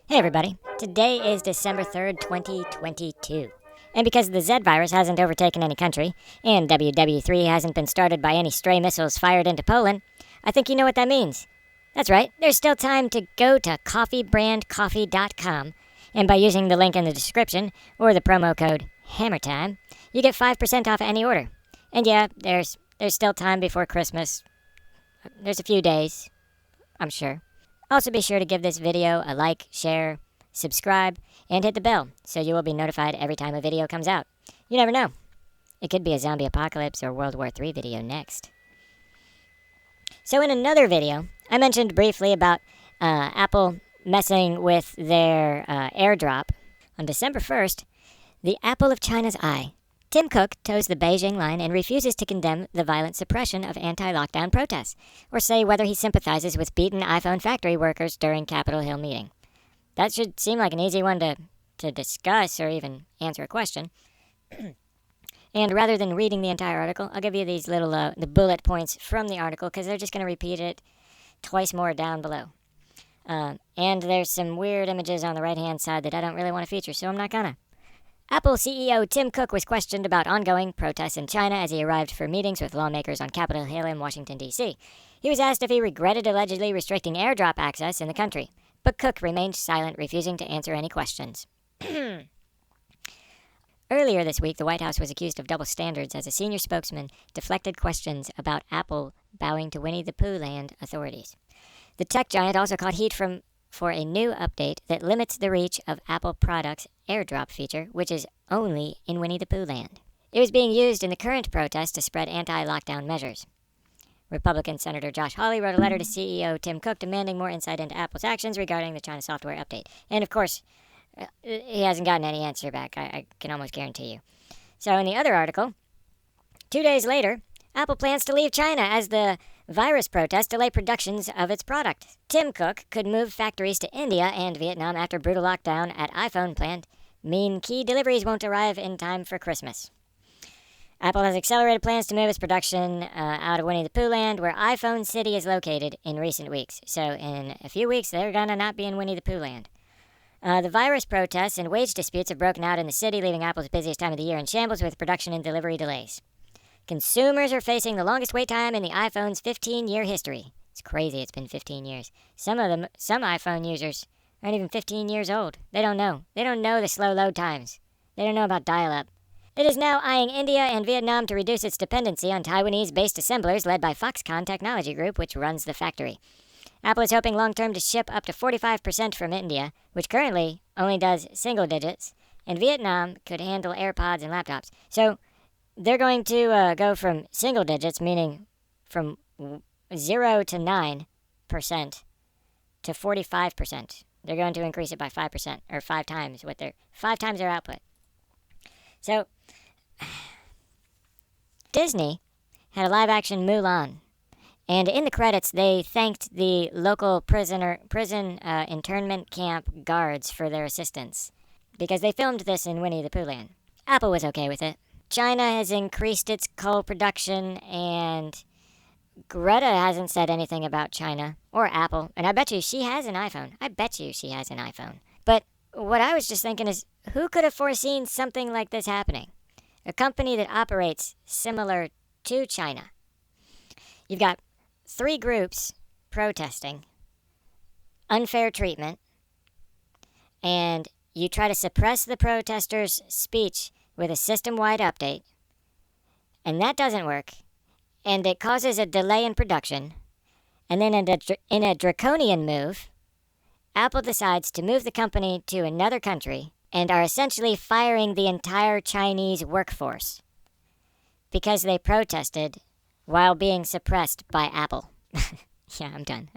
Hey everybody, today is December 3rd, 2022. And because the Z virus hasn't overtaken any country, and WW3 hasn't been started by any stray missiles fired into Poland, I think you know what that means. That's right, there's still time to go to coffeebrandcoffee.com, and by using the link in the description, or the promo code hammertime, you get 5% off any order. And yeah, there's still time before Christmas. There's a few days, I'm sure. Also, be sure to give this video a like, share, subscribe, and hit the bell so you will be notified every time a video comes out. You never know. It could be a zombie apocalypse or World War III video next. So in another video, I mentioned briefly about Apple messing with their airdrop. On December 1st, the apple of China's eye, Tim Cook toes the Beijing line and refuses to condemn the violent suppression of anti-lockdown protests, or say whether he sympathizes with beaten iPhone factory workers during Capitol Hill meeting. That should seem like an easy one to discuss or even answer a question. And rather than reading the entire article, I'll give you these little the bullet points from the article because they're just going to repeat it twice more down below. And there's some weird images on the right-hand side that I don't really want to feature, so I'm not gonna. Apple CEO Tim Cook was questioned about ongoing protests in China as he arrived for meetings with lawmakers on Capitol Hill in Washington, D.C. He was asked if he regretted allegedly restricting airdrop access in the country, but Cook remained silent, refusing to answer any questions. Earlier this week, the White House was accused of double standards as a senior spokesman deflected questions about Apple bowing to Winnie the Pooh land authorities. The tech giant also caught heat for a new update that limits the reach of Apple products' airdrop feature, which is only in Winnie the Pooh land. It was being used in the current protest to spread anti-lockdown measures. Republican Senator Josh Hawley wrote a letter to CEO Tim Cook demanding more insight into Apple's actions regarding the China software update. And of course, he hasn't gotten any answer back, I can almost guarantee you. So in the other article, 2 days later, Apple plans to leave China as the virus protests delay productions of its product. Tim Cook could move factories to India and Vietnam after brutal lockdown at iPhone plant mean key deliveries won't arrive in time for Christmas. Apple has accelerated plans to move its production out of Winnie the Pooh land, where iPhone City is located, in recent weeks. So in a few weeks, they're gonna not be in Winnie the Pooh land. The virus protests and wage disputes have broken out in the city, leaving Apple's busiest time of the year in shambles with production and delivery delays. Consumers are facing the longest wait time in the iPhone's 15-year history. It's crazy, it's been 15 years. Some iPhone users aren't even 15 years old. They don't know. They don't know the slow load times. They don't know about dial-up. It is now eyeing India and Vietnam to reduce its dependency on Taiwanese-based assemblers led by Foxconn Technology Group, which runs the factory. Apple is hoping long-term to ship up to 45% from India, which currently only does single digits, and Vietnam could handle AirPods and laptops. So they're going to go from single digits, meaning from 0 to 9%, to 45%. They're going to increase it by 5%, or 5 times their output. So Disney had a live-action Mulan, and in the credits they thanked the local prison internment camp guards for their assistance, because they filmed this in Winnie the Pooh land. Apple was okay with it. China has increased its coal production, and Greta hasn't said anything about China or Apple, and I bet you she has an iPhone. But what I was just thinking is, who could have foreseen something like this happening? A company that operates similar to China. You've got 3 groups protesting unfair treatment, and you try to suppress the protesters' speech with a system-wide update, and that doesn't work, and it causes a delay in production, and then in a draconian move, Apple decides to move the company to another country and are essentially firing the entire Chinese workforce because they protested while being suppressed by Apple. Yeah, I'm done.